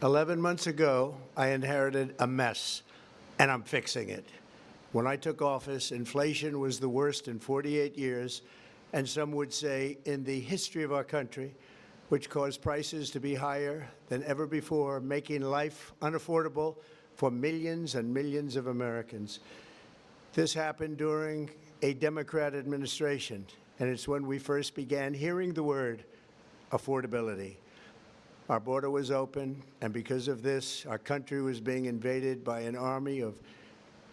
11 months ago, I inherited a mess, and I'm fixing it. When I took office, inflation was the worst in 48 years, and some would say in the history of our country, which caused prices to be higher than ever before, making life unaffordable for millions and millions of Americans. This happened during a Democrat administration, and it's when we first began hearing the word affordability. Our border was open, and because of this, our country was being invaded by an army of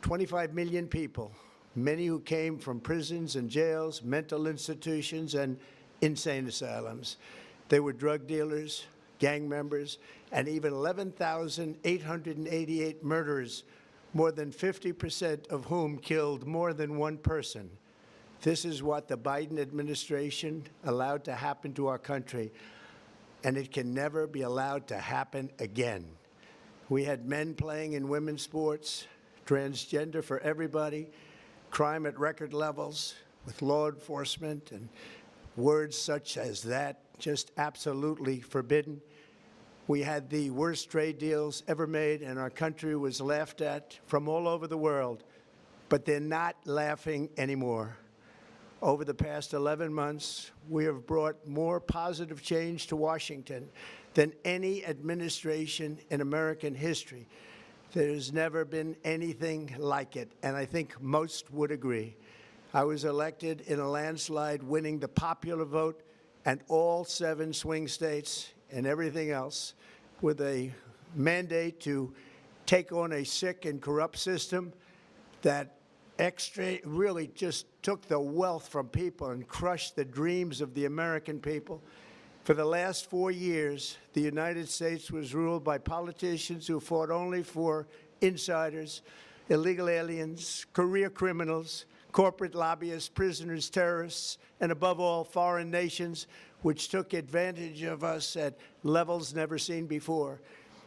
25 million people, many who came from prisons and jails, mental institutions, and insane asylums. They were drug dealers, gang members, and even 11,888 murderers, more than 50% of whom killed more than one person. This is what the Biden administration allowed to happen to our country, and it can never be allowed to happen again. We had men playing in women's sports, transgender for everybody, crime at record levels with law enforcement, and words such as that just absolutely forbidden. We had the worst trade deals ever made, and our country was laughed at from all over the world, but they're not laughing anymore. Over the past 11 months, we have brought more positive change to Washington than any administration in American history. There's never been anything like it, and I think most would agree. I was elected in a landslide, winning the popular vote and all 7 swing states and everything else, with a mandate to take on a sick and corrupt system that really just took the wealth from people and crushed the dreams of the American people. For the last 4 years, the United States was ruled by politicians who fought only for insiders, illegal aliens, career criminals, corporate lobbyists, prisoners, terrorists, and above all, foreign nations, which took advantage of us at levels never seen before.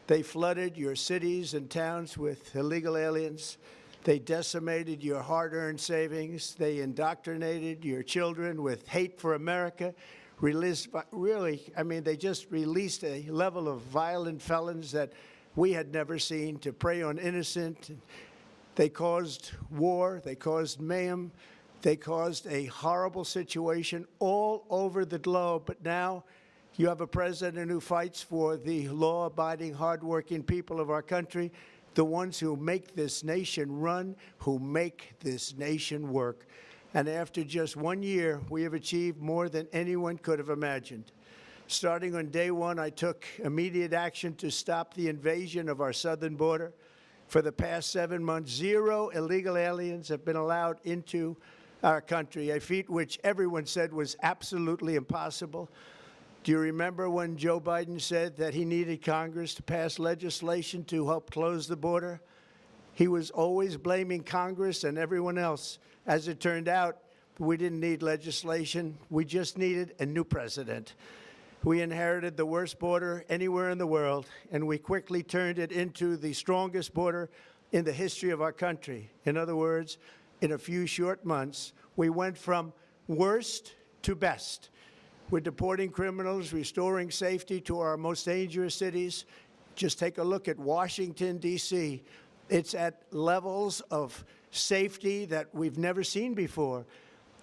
They flooded your cities and towns with illegal aliens. They decimated your hard-earned savings. They indoctrinated your children with hate for America. They just released a level of violent felons that we had never seen to prey on innocent. They caused war. They caused mayhem. They caused a horrible situation all over the globe. But now you have a president who fights for the law-abiding, hardworking people of our country, the ones who make this nation run, who make this nation work. And after just 1 year, we have achieved more than anyone could have imagined. Starting on day one, I took immediate action to stop the invasion of our southern border. For the past 7 months, 0 illegal aliens have been allowed into our country, a feat which everyone said was absolutely impossible. Do you remember when Joe Biden said that he needed Congress to pass legislation to help close the border? He was always blaming Congress and everyone else. As it turned out, we didn't need legislation. We just needed a new president. We inherited the worst border anywhere in the world, and we quickly turned it into the strongest border in the history of our country. In other words, in a few short months, we went from worst to best. We're deporting criminals, restoring safety to our most dangerous cities. Just take a look at Washington, D.C. It's at levels of safety that we've never seen before.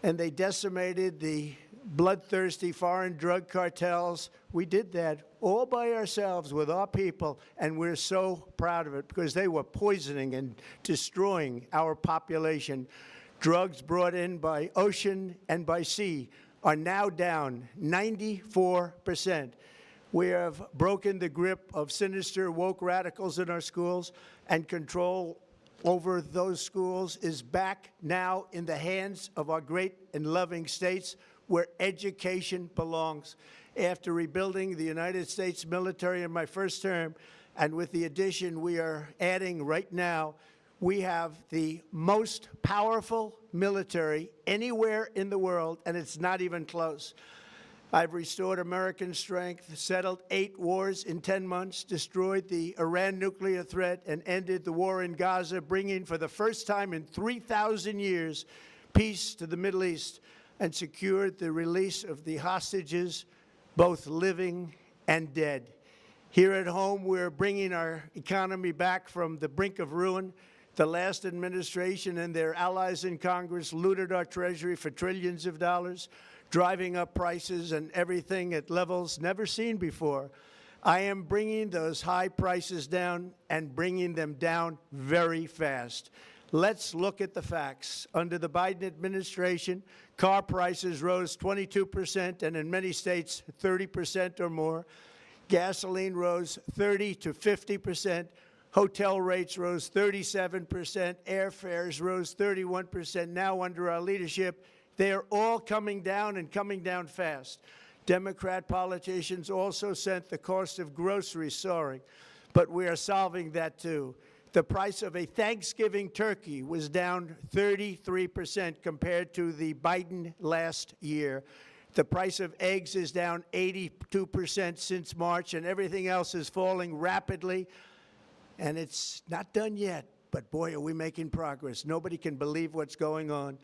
And they decimated the bloodthirsty foreign drug cartels. We did that all by ourselves with our people, and we're so proud of it because they were poisoning and destroying our population. Drugs brought in by ocean and by sea are now down 94%. We have broken the grip of sinister woke radicals in our schools, and control over those schools is back now in the hands of our great and loving states where education belongs. After rebuilding the United States military in my first term, and with the addition we are adding right now, we have the most powerful military anywhere in the world, and it's not even close. I've restored American strength, settled 8 wars in 10 months, destroyed the Iran nuclear threat, and ended the war in Gaza, bringing for the first time in 3,000 years peace to the Middle East, and secured the release of the hostages, both living and dead. Here at home, we're bringing our economy back from the brink of ruin. The last administration and their allies in Congress looted our treasury for trillions of dollars, driving up prices and everything at levels never seen before. I am bringing those high prices down and bringing them down very fast. Let's look at the facts. Under the Biden administration, car prices rose 22% and in many states 30% or more. Gasoline rose 30 to 50%. Hotel rates rose 37%. Airfares rose 31%. Now under our leadership, they are all coming down and coming down fast. Democrat politicians also sent the cost of groceries soaring, but we are solving that too. The price of a Thanksgiving turkey was down 33% compared to the Biden last year. The price of eggs is down 82% since March, and everything else is falling rapidly. And it's not done yet, but boy, are we making progress. Nobody can believe what's going on.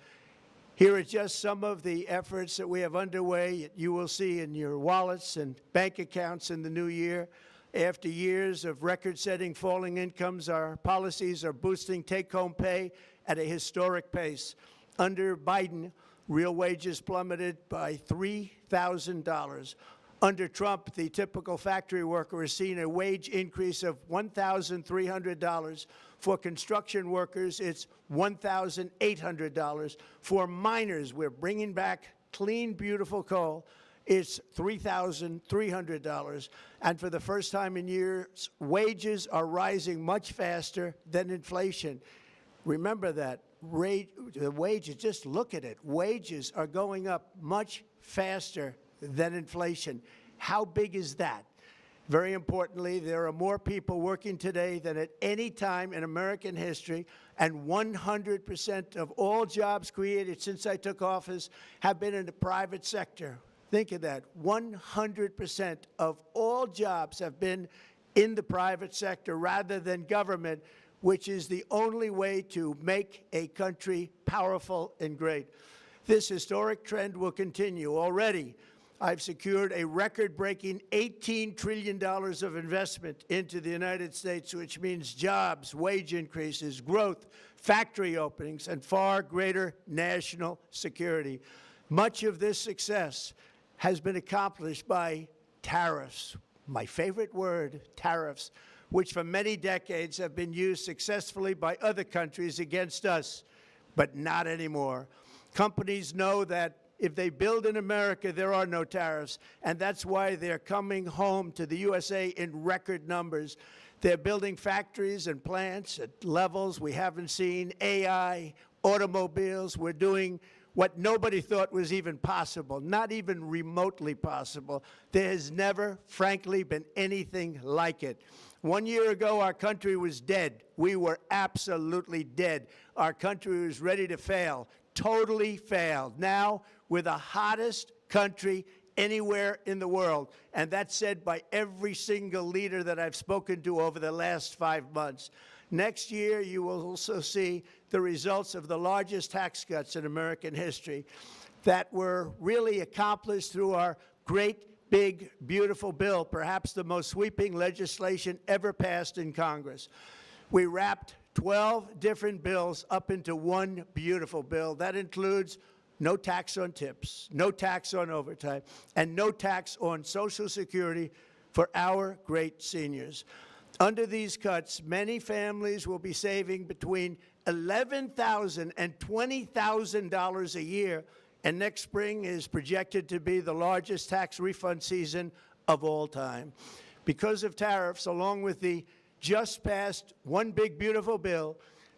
Here are just some of the efforts that we have underway. You will see in your wallets and bank accounts in the new year. After years of record-setting falling incomes, our policies are boosting take-home pay at a historic pace. Under Biden, real wages plummeted by $3,000. Under Trump, the typical factory worker has seen a wage increase of $1,300. For construction workers, it's $1,800. For miners, we're bringing back clean, beautiful coal. It's $3,300. And for the first time in years, wages are rising much faster than inflation. Remember that. The wages, just look at it. Wages are going up much faster than inflation. How big is that? Very importantly, there are more people working today than at any time in American history, and 100% of all jobs created since I took office have been in the private sector. Think of that. 100% of all jobs have been in the private sector rather than government, which is the only way to make a country powerful and great. This historic trend will continue. Already, I've secured a record-breaking $18 trillion of investment into the United States, which means jobs, wage increases, growth, factory openings, and far greater national security. Much of this success has been accomplished by tariffs. My favorite word, tariffs, which for many decades have been used successfully by other countries against us, but not anymore. Companies know that if they build in America, there are no tariffs, and that's why they're coming home to the USA in record numbers. They're building factories and plants at levels we haven't seen, AI, automobiles. We're doing what nobody thought was even possible, not even remotely possible. There has never, frankly, been anything like it. 1 year ago, our country was dead. We were absolutely dead. Our country was ready to fail, totally failed. Now, we're the hottest country anywhere in the world, and that's said by every single leader that I've spoken to over the last 5 months. Next year, you will also see the results of the largest tax cuts in American history that were really accomplished through our great, big, beautiful bill, perhaps the most sweeping legislation ever passed in Congress. We wrapped 12 different bills up into one beautiful bill. That includes no tax on tips, no tax on overtime, and no tax on Social Security for our great seniors. Under these cuts, many families will be saving between $11,000 and $20,000 a year, and next spring is projected to be the largest tax refund season of all time. Because of tariffs, along with the just passed One Big Beautiful Bill,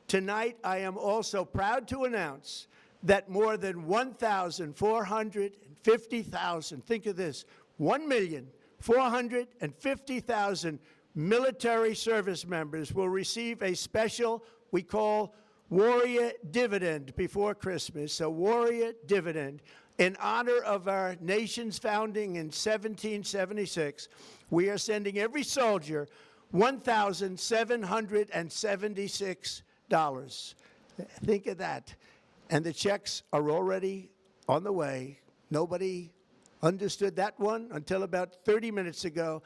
tonight I am also proud to announce that more than 1,450,000, think of this, 1,450,000 military service members will receive a special, we call Warrior Dividend before Christmas, a Warrior Dividend. In honor of our nation's founding in 1776, we are sending every soldier $1,776. Think of that. And the checks are already on the way. Nobody understood that one until about 30 minutes ago.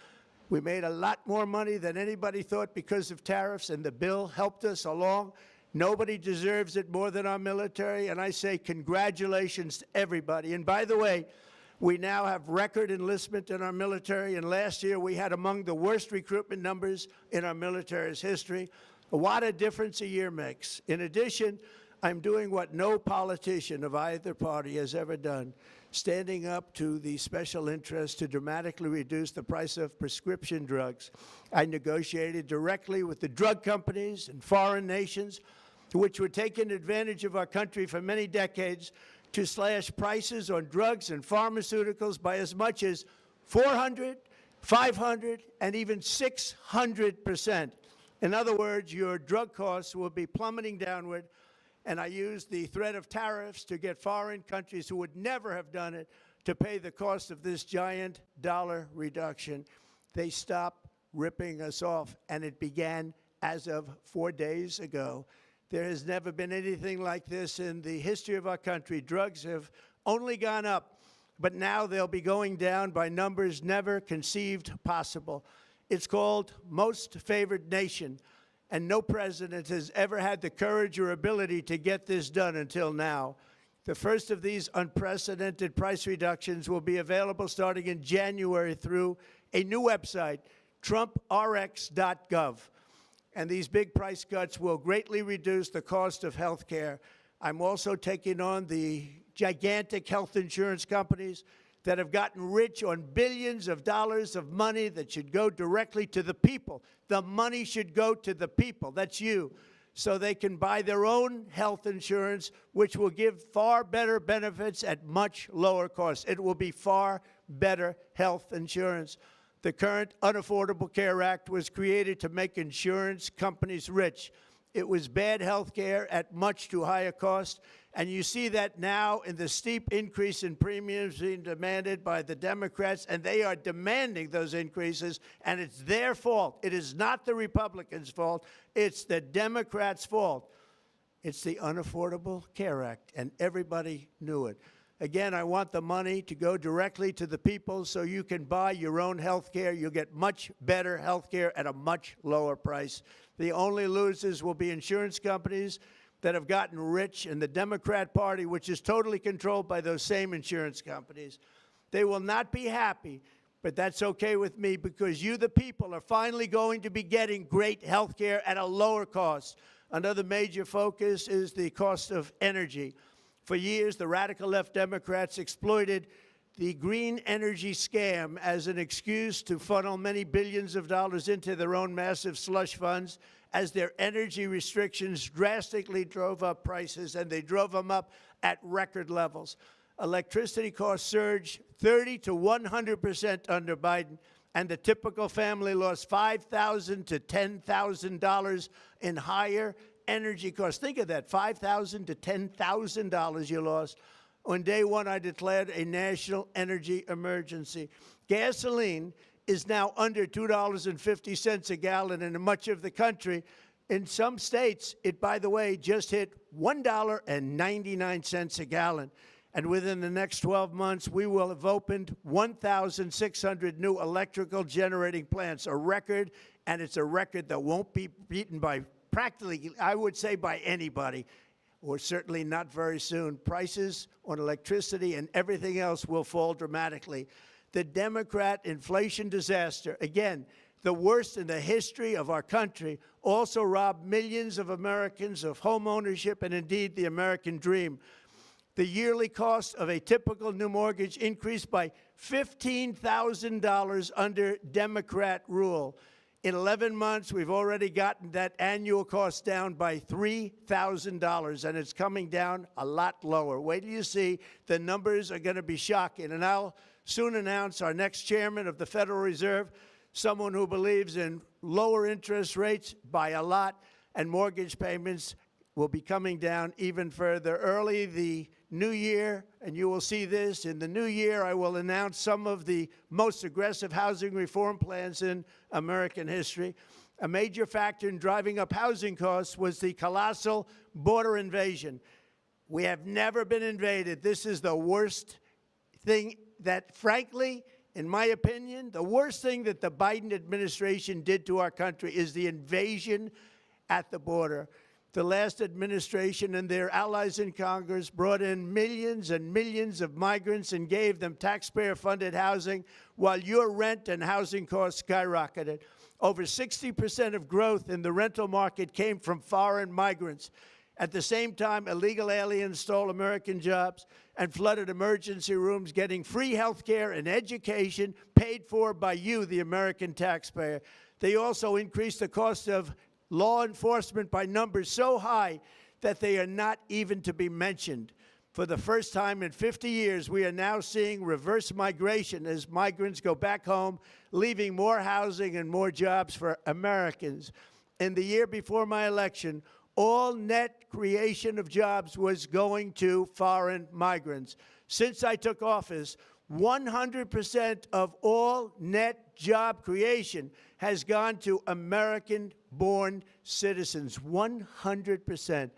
We made a lot more money than anybody thought because of tariffs, and the bill helped us along. Nobody deserves it more than our military, and I say congratulations to everybody. And by the way, we now have record enlistment in our military, and last year we had among the worst recruitment numbers in our military's history. What a difference a year makes. In addition, I'm doing what no politician of either party has ever done, standing up to the special interests to dramatically reduce the price of prescription drugs. I negotiated directly with the drug companies and foreign nations, which were taking advantage of our country for many decades, to slash prices on drugs and pharmaceuticals by as much as 400, 500, and even 600%. In other words, your drug costs will be plummeting downward, and I used the threat of tariffs to get foreign countries who would never have done it to pay the cost of this giant dollar reduction. They stopped ripping us off, and it began as of 4 days ago. There has never been anything like this in the history of our country. Drugs have only gone up, but now they'll be going down by numbers never conceived possible. It's called most favored nation, and no president has ever had the courage or ability to get this done until now. The first of these unprecedented price reductions will be available starting in January through a new website, trumprx.gov. And these big price cuts will greatly reduce the cost of health care. I'm also taking on the gigantic health insurance companies that have gotten rich on billions of dollars of money that should go directly to the people. The money should go to the people, that's you, so they can buy their own health insurance, which will give far better benefits at much lower costs. It will be far better health insurance. The current Unaffordable Care Act was created to make insurance companies rich. It was bad health care at much too high a cost, and you see that now in the steep increase in premiums being demanded by the Democrats, and they are demanding those increases, and it's their fault. It is not the Republicans' fault. It's the Democrats' fault. It's the Unaffordable Care Act, and everybody knew it. Again, I want the money to go directly to the people so you can buy your own health care. You'll get much better health care at a much lower price. The only losers will be insurance companies that have gotten rich, and the Democrat Party, which is totally controlled by those same insurance companies. They will not be happy, but that's okay with me, because you, the people, are finally going to be getting great health care at a lower cost. Another major focus is the cost of energy. For years, the radical left Democrats exploited the green energy scam as an excuse to funnel many billions of dollars into their own massive slush funds, as their energy restrictions drastically drove up prices, and they drove them up at record levels. Electricity costs surged 30 to 100% under Biden, and the typical family lost $5,000 to $10,000 in higher energy costs. Think of that, $5,000 to $10,000 you lost. On day one, I declared a national energy emergency. Gasoline is now under $2.50 a gallon in much of the country. In some states, it, by the way, just hit $1.99 a gallon. And within the next 12 months, we will have opened 1,600 new electrical generating plants, a record, and it's a record that won't be beaten by practically, I would say, by anybody, or certainly not very soon. Prices on electricity and everything else will fall dramatically. The Democrat inflation disaster, again, the worst in the history of our country, also robbed millions of Americans of home ownership and indeed the American dream. The yearly cost of a typical new mortgage increased by $15,000 under Democrat rule. In 11 months, we've already gotten that annual cost down by $3,000, and it's coming down a lot lower. Wait till you see. The numbers are going to be shocking. And I'll soon announce our next chairman of the Federal Reserve, someone who believes in lower interest rates by a lot, and mortgage payments will be coming down even further. Early the new year, and you will see this, in the new year I will announce some of the most aggressive housing reform plans in American history. A major factor in driving up housing costs was the colossal border invasion. We have never been invaded. This is the worst thing that, frankly, in my opinion, the worst thing that the Biden administration did to our country is the invasion at the border. The last administration and their allies in Congress brought in millions and millions of migrants and gave them taxpayer-funded housing while your rent and housing costs skyrocketed. Over 60% of growth in the rental market came from foreign migrants. At the same time, illegal aliens stole American jobs and flooded emergency rooms, getting free health care and education paid for by you, the American taxpayer. They also increased the cost of law enforcement by numbers so high that they are not even to be mentioned. For the first time in 50 years, we are now seeing reverse migration as migrants go back home, leaving more housing and more jobs for Americans. In the year before my election, all net creation of jobs was going to foreign migrants. Since I took office, 100% of all net job creation has gone to American-born citizens, 100%.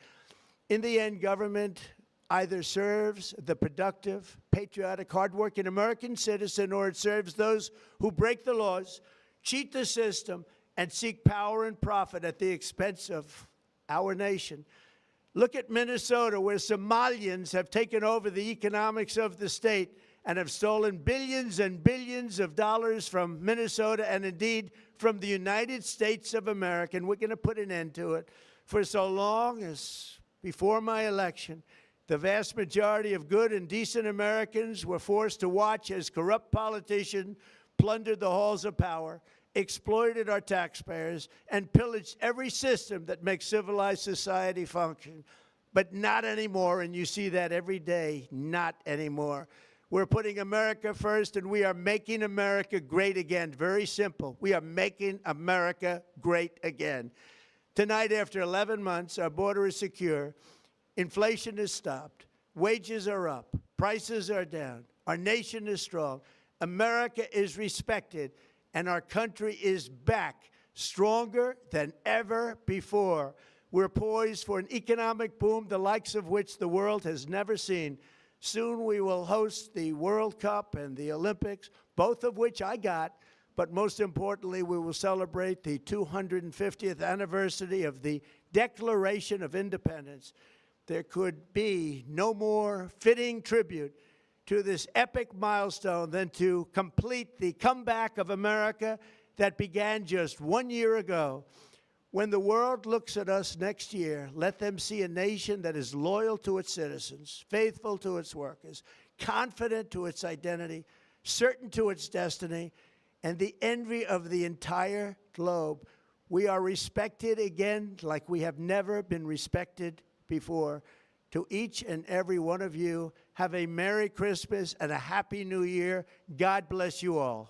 In the end, government either serves the productive, patriotic, hardworking American citizen, or it serves those who break the laws, cheat the system, and seek power and profit at the expense of our nation. Look at Minnesota, where Somalians have taken over the economics of the state and have stolen billions and billions of dollars from Minnesota and indeed from the United States of America. And we're going to put an end to it. For so long as before my election, the vast majority of good and decent Americans were forced to watch as corrupt politicians plundered the halls of power, exploited our taxpayers, and pillaged every system that makes civilized society function. But not anymore, and you see that every day, not anymore. We're putting America first, and we are making America great again. Very simple. We are making America great again. Tonight, after 11 months, our border is secure. Inflation is stopped. Wages are up. Prices are down. Our nation is strong. America is respected. And our country is back, stronger than ever before. We're poised for an economic boom, the likes of which the world has never seen. Soon we will host the World Cup and the Olympics, both of which I got. But most importantly, we will celebrate the 250th anniversary of the Declaration of Independence. There could be no more fitting tribute to this epic milestone than to complete the comeback of America that began just 1 year ago. When the world looks at us next year, let them see a nation that is loyal to its citizens, faithful to its workers, confident to its identity, certain to its destiny, and the envy of the entire globe. We are respected again like we have never been respected before. To each and every one of you, have a Merry Christmas and a Happy New Year. God bless you all.